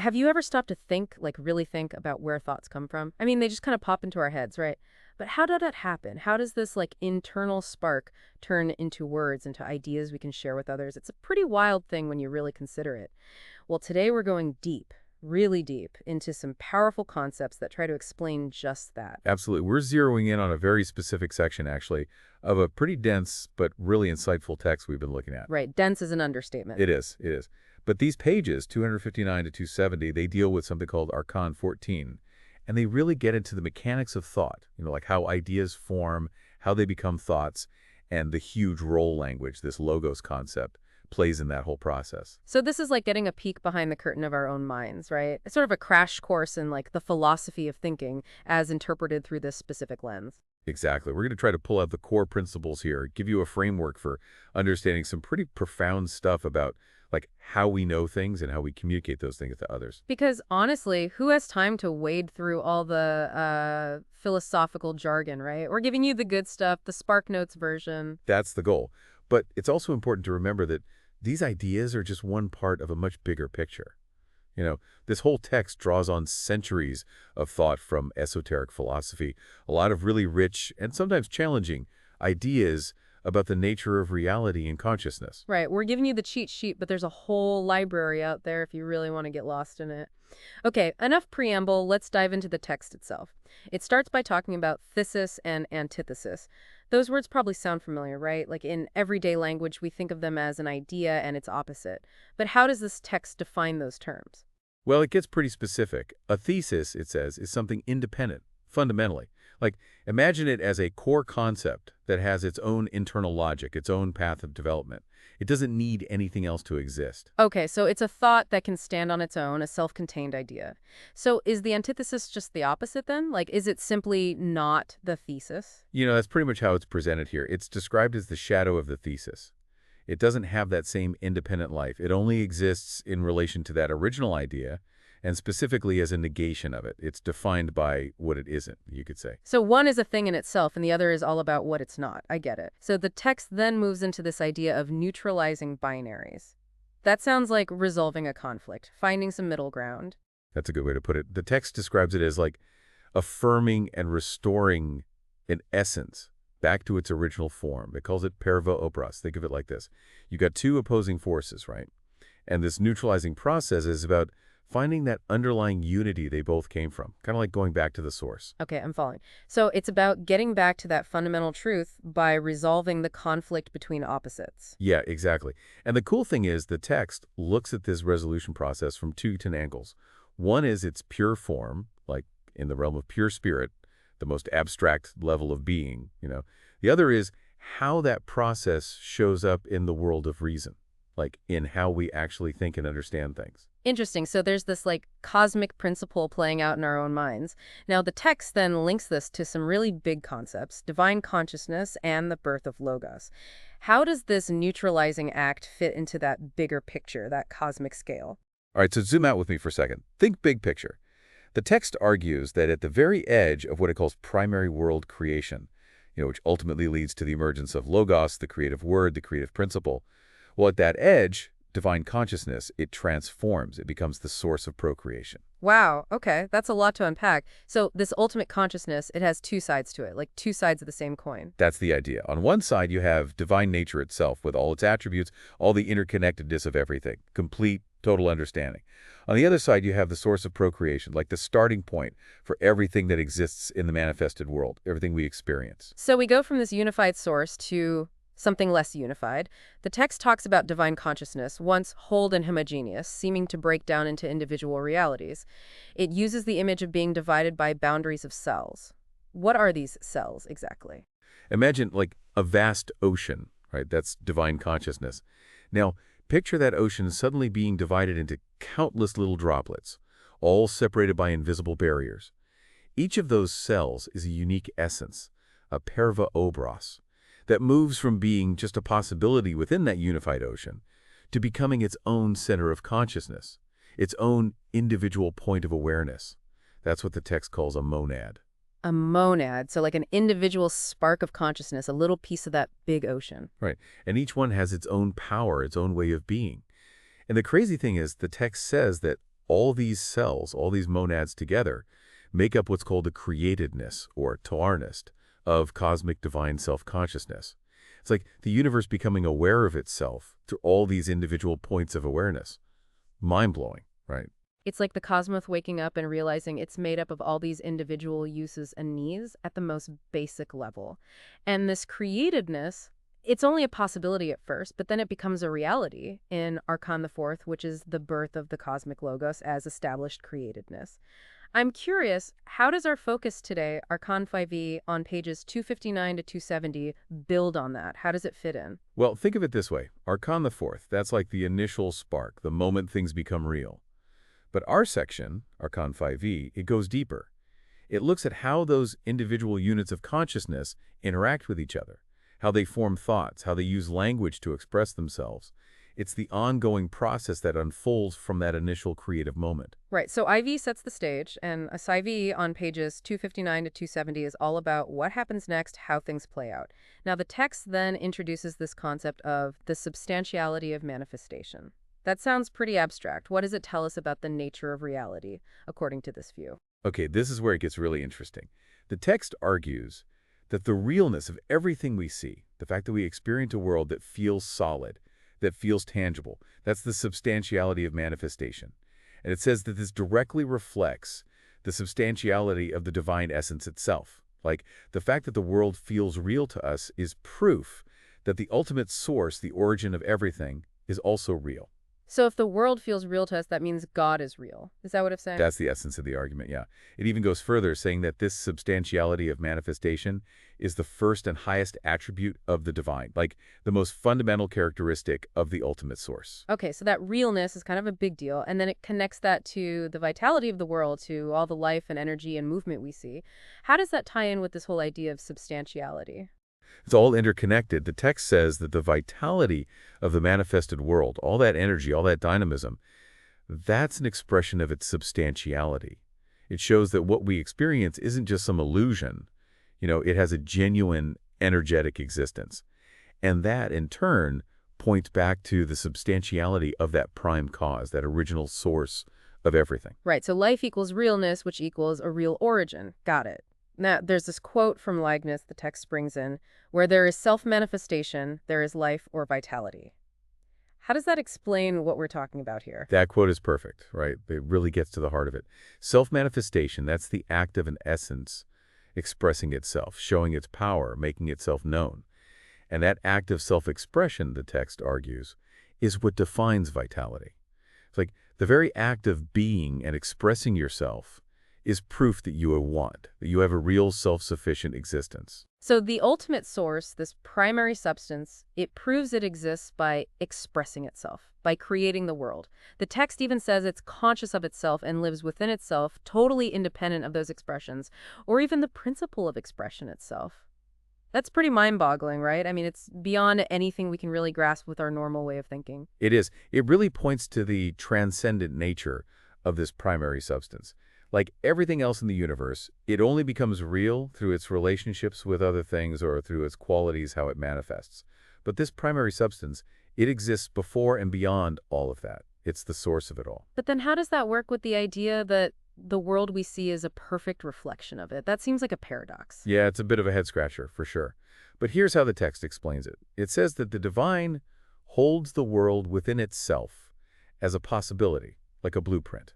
have you ever stopped to think, like really think about where thoughts come from? I mean, they just kind of pop into our heads, right? But how did that happen? How does this like internal spark turn into words, into ideas we can share with others? It's a pretty wild thing when you really consider it. Well, today we're going deep, really deep, into some powerful concepts that try to explain just that. Absolutely. We're zeroing in on a very specific section, actually, of a pretty dense but really insightful text we've been looking at. Right, dense is an understatement. It is. It is. But these pages, 259 to 270, they deal with something called Arkan 14. And they really get into the mechanics of thought, like how ideas form, how they become thoughts, and the huge role language, this logos concept, plays in that whole process. So this is like getting a peek behind the curtain of our own minds, right? It's sort of a crash course in like the philosophy of thinking as interpreted through this specific lens. Exactly. We're going to try to pull out the core principles here, give you a framework for understanding some pretty profound stuff about like how we know things and how we communicate those things to others. Because honestly, who has time to wade through all the philosophical jargon, right? We're giving you the good stuff, the Spark Notes version. That's the goal. But it's also important to remember that these ideas are just one part of a much bigger picture. This whole text draws on centuries of thought from esoteric philosophy, a lot of really rich and sometimes challenging ideas about the nature of reality and consciousness. Right, we're giving you the cheat sheet, but there's a whole library out there if you really want to get lost in it. Okay, enough preamble, let's dive into the text itself. It starts by talking about thesis and antithesis. Those words probably sound familiar, right? Like in everyday language, we think of them as an idea and its opposite. But how does this text define those terms? Well, it gets pretty specific. A thesis, it says, is something independent, fundamentally. Like, imagine it as a core concept that has its own internal logic, its own path of development. It doesn't need anything else to exist. Okay, so it's a thought that can stand on its own, a self-contained idea. So is the antithesis just the opposite then? Like, is it simply not the thesis? That's pretty much how it's presented here. It's described as the shadow of the thesis. It doesn't have that same independent life. It only exists in relation to that original idea, and specifically as a negation of it. It's defined by what it isn't, you could say. So one is a thing in itself, and the other is all about what it's not. I get it. So the text then moves into this idea of neutralizing binaries. That sounds like resolving a conflict, finding some middle ground. That's a good way to put it. The text describes it as like affirming and restoring an essence back to its original form. It calls it parva obras. Think of it like this. You got two opposing forces, right? And this neutralizing process is about finding that underlying unity they both came from, kind of like going back to the source. Okay, I'm following. So it's about getting back to that fundamental truth by resolving the conflict between opposites. Yeah, exactly. And the cool thing is the text looks at this resolution process from two different angles. One is its pure form, like in the realm of pure spirit, the most abstract level of being, The other is how that process shows up in the world of reason, like in how we actually think and understand things. Interesting. So there's this like cosmic principle playing out in our own minds. Now the text then links this to some really big concepts, divine consciousness and the birth of logos. How does this neutralizing act fit into that bigger picture, that cosmic scale? All right, so zoom out with me for a second. Think big picture. The text argues that at the very edge of what it calls primary world creation, which ultimately leads to the emergence of logos, the creative word, the creative principle, well, at that edge, divine consciousness, it transforms. It becomes the source of procreation. Wow, okay, that's a lot to unpack. So this ultimate consciousness, it has two sides to it, like two sides of the same coin. That's the idea. On one side, you have divine nature itself with all its attributes, all the interconnectedness of everything, complete, total understanding. On the other side, you have the source of procreation, like the starting point for everything that exists in the manifested world, everything we experience. So we go from this unified source to something less unified. The text talks about divine consciousness, once whole and homogeneous, seeming to break down into individual realities. It uses the image of being divided by boundaries of cells. What are these cells exactly? Imagine like a vast ocean, right? That's divine consciousness. Now, picture that ocean suddenly being divided into countless little droplets, all separated by invisible barriers. Each of those cells is a unique essence, a parva obras, that moves from being just a possibility within that unified ocean to becoming its own center of consciousness, its own individual point of awareness. That's what the text calls a monad. A monad, so like an individual spark of consciousness, a little piece of that big ocean. Right. And each one has its own power, its own way of being. And the crazy thing is, the text says that all these cells, all these monads together, make up what's called the createdness, or toarnist, of cosmic divine self-consciousness. It's like the universe becoming aware of itself through all these individual points of awareness. Mind-blowing, right? It's like the cosmos waking up and realizing it's made up of all these individual uses and needs at the most basic level. And this createdness, it's only a possibility at first, but then it becomes a reality in Arkan IV, which is the birth of the cosmic logos as established createdness. I'm curious, how does our focus today, Arkan 5e, on pages 259 to 270, build on that? How does it fit in? Well, think of it this way. Arkan IV, that's like the initial spark, the moment things become real. But our section, Arkan 5e, it goes deeper. It looks at how those individual units of consciousness interact with each other, how they form thoughts, how they use language to express themselves. It's the ongoing process that unfolds from that initial creative moment. Right, so IV sets the stage, and a IV on pages 259 to 270 is all about what happens next, how things play out. Now, the text then introduces this concept of the substantiality of manifestation. That sounds pretty abstract. What does it tell us about the nature of reality, according to this view? Okay, this is where it gets really interesting. The text argues that the realness of everything we see, the fact that we experience a world that feels solid, that feels tangible, that's the substantiality of manifestation. And it says that this directly reflects the substantiality of the divine essence itself. Like, the fact that the world feels real to us is proof that the ultimate source, the origin of everything, is also real. So if the world feels real to us, that means God is real. Is that what it's saying? That's the essence of the argument, yeah. It even goes further, saying that this substantiality of manifestation is the first and highest attribute of the divine, like the most fundamental characteristic of the ultimate source. Okay, so that realness is kind of a big deal, and then it connects that to the vitality of the world, to all the life and energy and movement we see. How does that tie in with this whole idea of substantiality? It's all interconnected. The text says that the vitality of the manifested world, all that energy, all that dynamism, that's an expression of its substantiality. It shows that what we experience isn't just some illusion. It has a genuine energetic existence. And that, in turn, points back to the substantiality of that prime cause, that original source of everything. Right, so life equals realness, which equals a real origin. Got it. Now, there's this quote from Leibniz the text brings in, where there is self-manifestation, there is life or vitality. How does that explain what we're talking about here? That quote is perfect, right? It really gets to the heart of it. Self-manifestation, that's the act of an essence expressing itself, showing its power, making itself known. And that act of self-expression, the text argues, is what defines vitality. It's like the very act of being and expressing yourself is proof that you that you have a real self-sufficient existence. So the ultimate source, this primary substance, it proves it exists by expressing itself, by creating the world. The text even says it's conscious of itself and lives within itself, totally independent of those expressions, or even the principle of expression itself. That's pretty mind-boggling, right? I mean, it's beyond anything we can really grasp with our normal way of thinking. It is. It really points to the transcendent nature of this primary substance. Like everything else in the universe, it only becomes real through its relationships with other things or through its qualities, how it manifests. But this primary substance, it exists before and beyond all of that. It's the source of it all. But then how does that work with the idea that the world we see is a perfect reflection of it? That seems like a paradox. Yeah, it's a bit of a head-scratcher, for sure. But here's how the text explains it. It says that the divine holds the world within itself as a possibility, like a blueprint.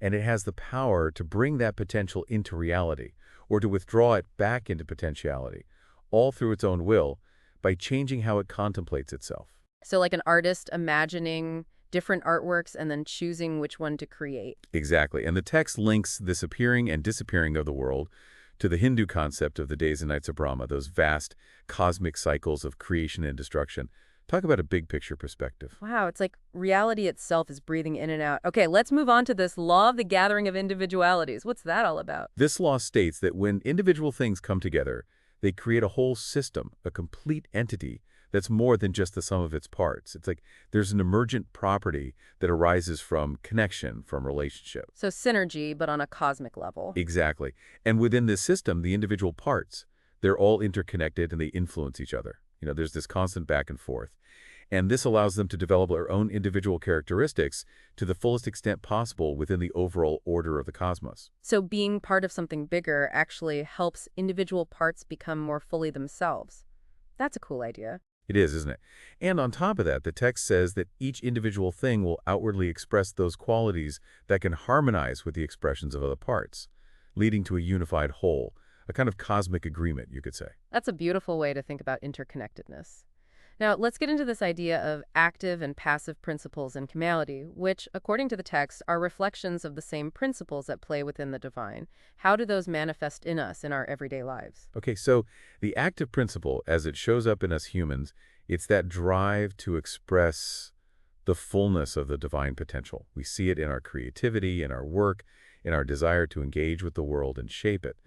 And it has the power to bring that potential into reality or to withdraw it back into potentiality, all through its own will, by changing how it contemplates itself. So like an artist imagining different artworks and then choosing which one to create. Exactly. And the text links this appearing and disappearing of the world to the Hindu concept of the days and nights of Brahma, those vast cosmic cycles of creation and destruction. Talk about a big picture perspective. Wow, it's like reality itself is breathing in and out. Okay, let's move on to this law of the gathering of individualities. What's that all about? This law states that when individual things come together, they create a whole system, a complete entity that's more than just the sum of its parts. It's like there's an emergent property that arises from connection, from relationship. So synergy, but on a cosmic level. Exactly. And within this system, the individual parts, they're all interconnected and they influence each other. There's this constant back and forth. And this allows them to develop their own individual characteristics to the fullest extent possible within the overall order of the cosmos. So being part of something bigger actually helps individual parts become more fully themselves. That's a cool idea. It is, isn't it? And on top of that, the text says that each individual thing will outwardly express those qualities that can harmonize with the expressions of other parts, leading to a unified whole, a kind of cosmic agreement, you could say. That's a beautiful way to think about interconnectedness. Now, let's get into this idea of active and passive principles in Kabbalism, which, according to the text, are reflections of the same principles at play within the divine. How do those manifest in us in our everyday lives? Okay, so the active principle, as it shows up in us humans, it's that drive to express the fullness of the divine potential. We see it in our creativity, in our work, in our desire to engage with the world and shape it.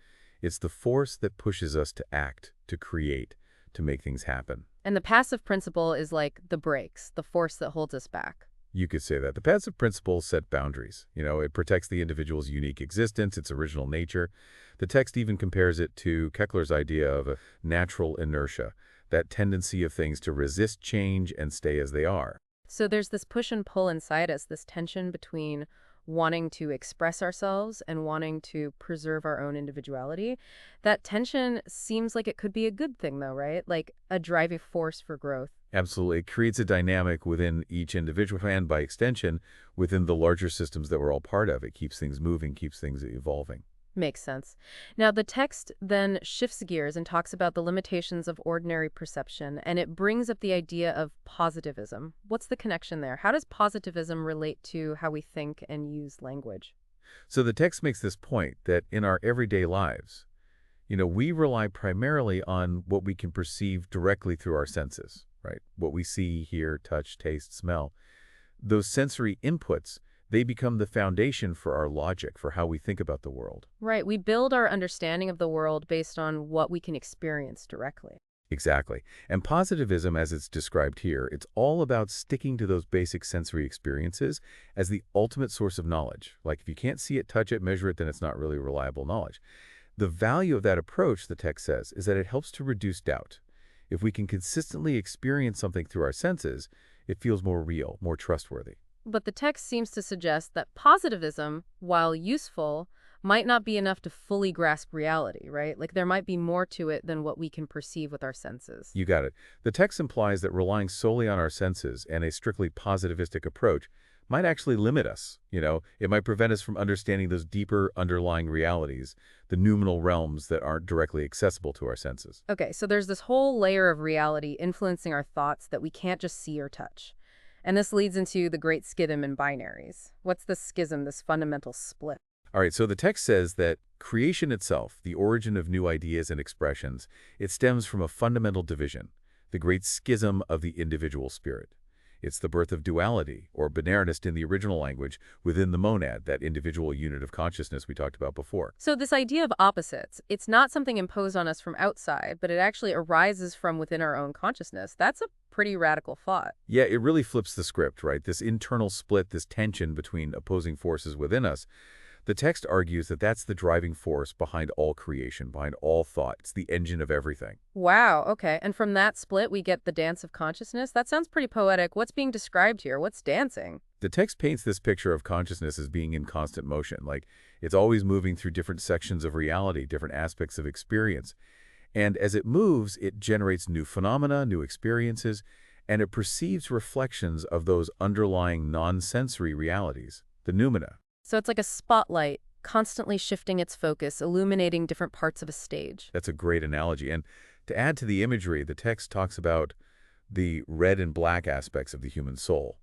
It's the force that pushes us to act, to create, to make things happen. And the passive principle is like the brakes, the force that holds us back. You could say that. The passive principle set boundaries. It protects the individual's unique existence, its original nature. The text even compares it to Kepler's idea of a natural inertia, that tendency of things to resist change and stay as they are. So there's this push and pull inside us, this tension between wanting to express ourselves and wanting to preserve our own individuality. That tension seems like it could be a good thing, though, right? Like a driving force for growth. Absolutely. It creates a dynamic within each individual and, by extension, within the larger systems that we're all part of. It keeps things moving, keeps things evolving. Makes sense. Now, the text then shifts gears and talks about the limitations of ordinary perception, and it brings up the idea of positivism. What's the connection there? How does positivism relate to how we think and use language? So the text makes this point that in our everyday lives, we rely primarily on what we can perceive directly through our senses, right? What we see, hear, touch, taste, smell. Those sensory inputs, they become the foundation for our logic, for how we think about the world. Right. We build our understanding of the world based on what we can experience directly. Exactly. And positivism, as it's described here, it's all about sticking to those basic sensory experiences as the ultimate source of knowledge. Like if you can't see it, touch it, measure it, then it's not really reliable knowledge. The value of that approach, the text says, is that it helps to reduce doubt. If we can consistently experience something through our senses, it feels more real, more trustworthy. But the text seems to suggest that positivism, while useful, might not be enough to fully grasp reality, right? Like there might be more to it than what we can perceive with our senses. You got it. The text implies that relying solely on our senses and a strictly positivistic approach might actually limit us. It might prevent us from understanding those deeper underlying realities, the noumenal realms that aren't directly accessible to our senses. Okay, so there's this whole layer of reality influencing our thoughts that we can't just see or touch. And this leads into the great schism in binaries. What's the schism, this fundamental split? All right, so the text says that creation itself, the origin of new ideas and expressions, it stems from a fundamental division, the great schism of the individual spirit. It's the birth of duality, or binariness in the original language, within the monad, that individual unit of consciousness we talked about before. So this idea of opposites, it's not something imposed on us from outside, but it actually arises from within our own consciousness. That's a pretty radical thought. Yeah, it really flips the script, right? This internal split, this tension between opposing forces within us. The text argues that that's the driving force behind all creation, behind all thought. It's the engine of everything. Wow, okay. And from that split, we get the dance of consciousness? That sounds pretty poetic. What's being described here? What's dancing? The text paints this picture of consciousness as being in constant motion, like it's always moving through different sections of reality, different aspects of experience. And as it moves, it generates new phenomena, new experiences, and it perceives reflections of those underlying non-sensory realities, the noumena. So it's like a spotlight, constantly shifting its focus, illuminating different parts of a stage. That's a great analogy. And to add to the imagery, the text talks about the red and black aspects of the human soul.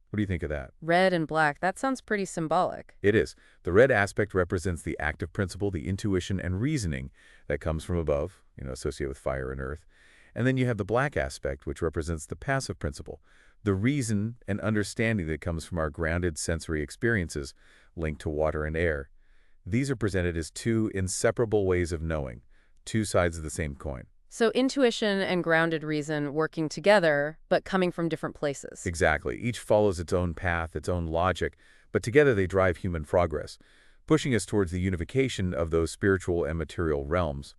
What do you think of that? Red and black, that sounds pretty symbolic. It is. The red aspect represents the active principle, the intuition and reasoning that comes from above, associated with fire and earth. And then you have the black aspect, which represents the passive principle, the reason and understanding that comes from our grounded sensory experiences linked to water and air. These are presented as two inseparable ways of knowing, two sides of the same coin. So intuition and grounded reason working together, but coming from different places. Exactly. Each follows its own path, its own logic, but together they drive human progress, pushing us towards the unification of those spiritual and material realms,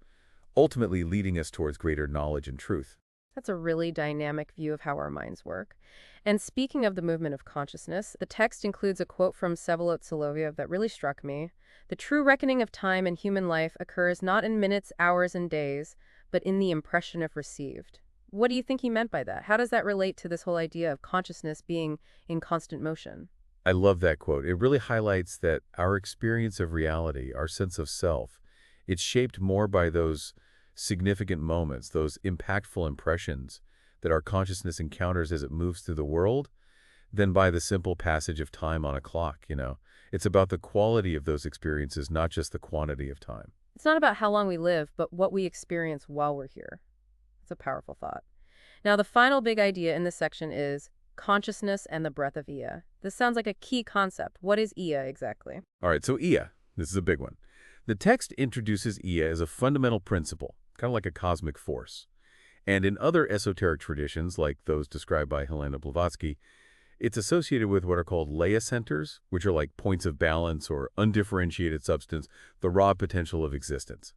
ultimately leading us towards greater knowledge and truth. That's a really dynamic view of how our minds work. And speaking of the movement of consciousness, the text includes a quote from Sephirot that really struck me. The true reckoning of time in human life occurs not in minutes, hours, and days, but in the impression if received. What do you think he meant by that? How does that relate to this whole idea of consciousness being in constant motion? I love that quote. It really highlights that our experience of reality, our sense of self, it's shaped more by those significant moments, those impactful impressions that our consciousness encounters as it moves through the world, than by the simple passage of time on a clock. It's about the quality of those experiences, not just the quantity of time. It's not about how long we live, but what we experience while we're here. It's a powerful thought. Now, the final big idea in this section is consciousness and the breath of Ea. This sounds like a key concept. What is Ea exactly? All right, so Ea, this is a big one. The text introduces Ea as a fundamental principle, kind of like a cosmic force. And in other esoteric traditions, like those described by Helena Blavatsky, it's associated with what are called Leia centers, which are like points of balance or undifferentiated substance, the raw potential of existence.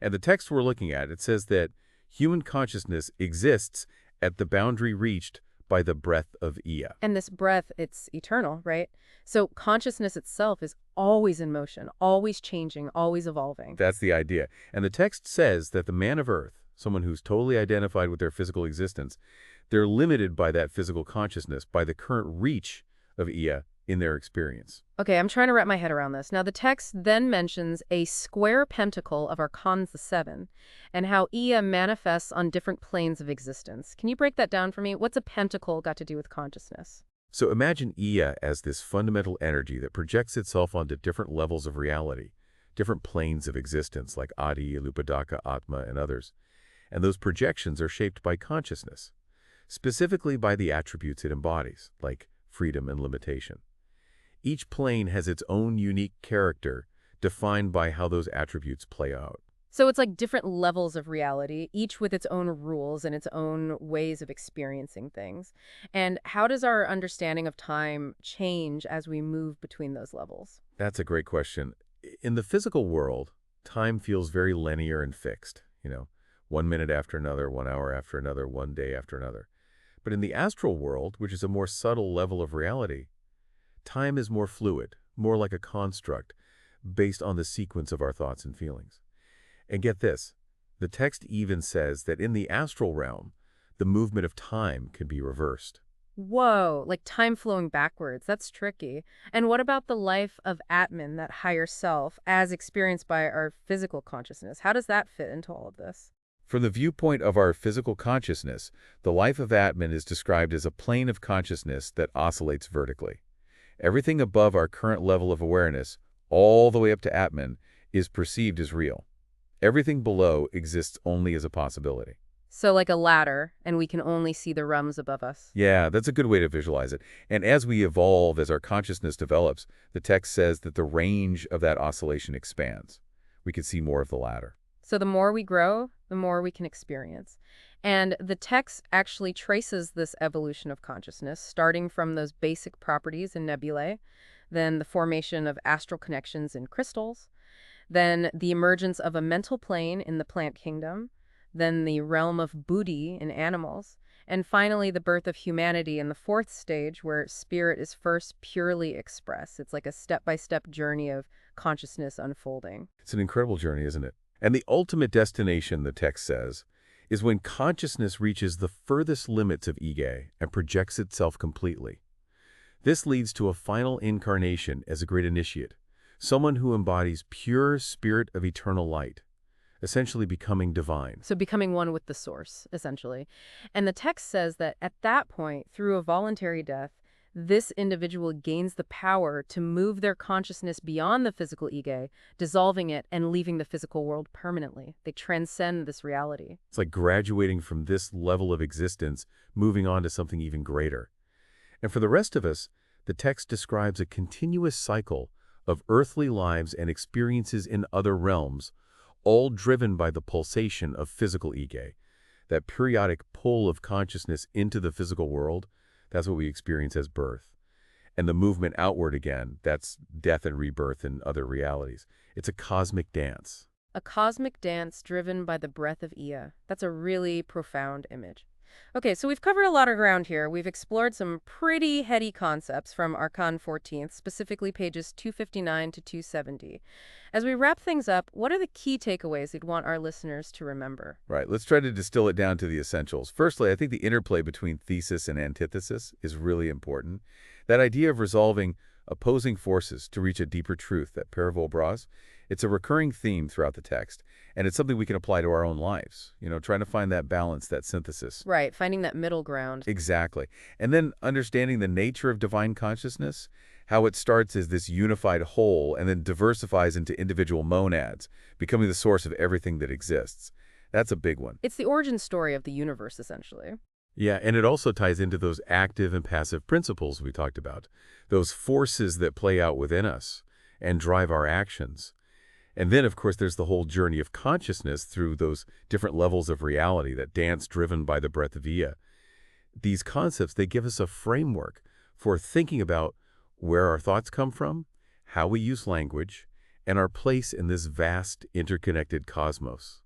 And the text we're looking at, it says that human consciousness exists at the boundary reached by the breath of Ea. And this breath, it's eternal, right? So consciousness itself is always in motion, always changing, always evolving. That's the idea. And the text says that the man of earth, someone who's totally identified with their physical existence, they're limited by that physical consciousness, by the current reach of Ea in their experience. Okay, I'm trying to wrap my head around this. Now, the text then mentions a square pentacle of Arkan's the Seven, and how Ea manifests on different planes of existence. Can you break that down for me? What's a pentacle got to do with consciousness? So imagine Ea as this fundamental energy that projects itself onto different levels of reality, different planes of existence like Adi, Lupadaka, Atma, and others. And those projections are shaped by consciousness, specifically by the attributes it embodies, like freedom and limitation. Each plane has its own unique character, defined by how those attributes play out. So it's like different levels of reality, each with its own rules and its own ways of experiencing things. And how does our understanding of time change as we move between those levels? That's a great question. In the physical world, time feels very linear and fixed. 1 minute after another, 1 hour after another, 1 day after another. But in the astral world, which is a more subtle level of reality, time is more fluid, more like a construct, based on the sequence of our thoughts and feelings. And get this, the text even says that in the astral realm, the movement of time can be reversed. Whoa, like time flowing backwards. That's tricky. And what about the life of Atman, that higher self, as experienced by our physical consciousness? How does that fit into all of this? From the viewpoint of our physical consciousness, the life of Atman is described as a plane of consciousness that oscillates vertically. Everything above our current level of awareness, all the way up to Atman, is perceived as real. Everything below exists only as a possibility. So like a ladder, and we can only see the rungs above us. Yeah, that's a good way to visualize it. And as we evolve, as our consciousness develops, the text says that the range of that oscillation expands. We can see more of the ladder. So the more we grow, the more we can experience. And the text actually traces this evolution of consciousness, starting from those basic properties in nebulae, then the formation of astral connections in crystals, then the emergence of a mental plane in the plant kingdom, then the realm of buddhi in animals, and finally the birth of humanity in the fourth stage, where spirit is first purely expressed. It's like a step-by-step journey of consciousness unfolding. It's an incredible journey, isn't it? And the ultimate destination, the text says, is when consciousness reaches the furthest limits of ego and projects itself completely. This leads to a final incarnation as a great initiate, someone who embodies pure spirit of eternal light, essentially becoming divine. So becoming one with the source, essentially. And the text says that at that point, through a voluntary death, this individual gains the power to move their consciousness beyond the physical ego, dissolving it and leaving the physical world permanently. They transcend this reality. It's like graduating from this level of existence, moving on to something even greater. And for the rest of us, the text describes a continuous cycle of earthly lives and experiences in other realms, all driven by the pulsation of physical ego, that periodic pull of consciousness into the physical world. That's what we experience as birth. And the movement outward again, that's death and rebirth in other realities. It's a cosmic dance. A cosmic dance driven by the breath of Ea. That's a really profound image. Okay, so we've covered a lot of ground here. We've explored some pretty heady concepts from Arkan 14th, specifically pages 259 to 270. As we wrap things up, what are the key takeaways you'd want our listeners to remember? Right, let's try to distill it down to the essentials. Firstly, I think the interplay between thesis and antithesis is really important. That idea of resolving opposing forces to reach a deeper truth, that pair of bras, it's a recurring theme throughout the text, and it's something we can apply to our own lives. Trying to find that balance, that synthesis. Right, finding that middle ground. Exactly. And then understanding the nature of divine consciousness, how it starts as this unified whole and then diversifies into individual monads, becoming the source of everything that exists. That's a big one. It's the origin story of the universe, essentially. Yeah, and it also ties into those active and passive principles we talked about, those forces that play out within us and drive our actions. And then, of course, there's the whole journey of consciousness through those different levels of reality, that dance driven by the breath via. These concepts, they give us a framework for thinking about where our thoughts come from, how we use language, and our place in this vast, interconnected cosmos.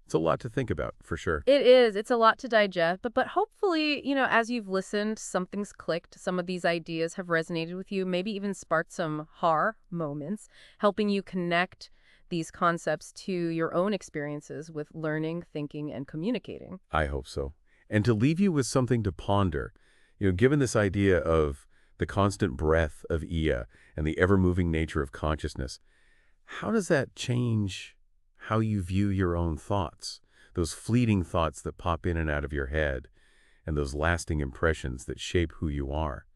It's a lot to think about, for sure. It is. It's a lot to digest, but hopefully, as you've listened, something's clicked. Some of these ideas have resonated with you, maybe even sparked some ha moments, helping you connect these concepts to your own experiences with learning, thinking, and communicating. I hope so. And to leave you with something to ponder, given this idea of the constant breath of Ea and the ever-moving nature of consciousness, how does that change how you view your own thoughts, those fleeting thoughts that pop in and out of your head, and those lasting impressions that shape who you are?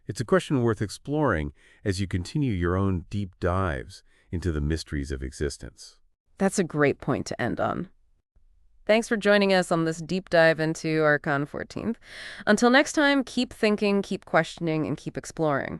It's a question worth exploring as you continue your own deep dives into the mysteries of existence. That's a great point to end on. Thanks for joining us on this deep dive into Arkan 14th. Until next time, keep thinking, keep questioning, and keep exploring.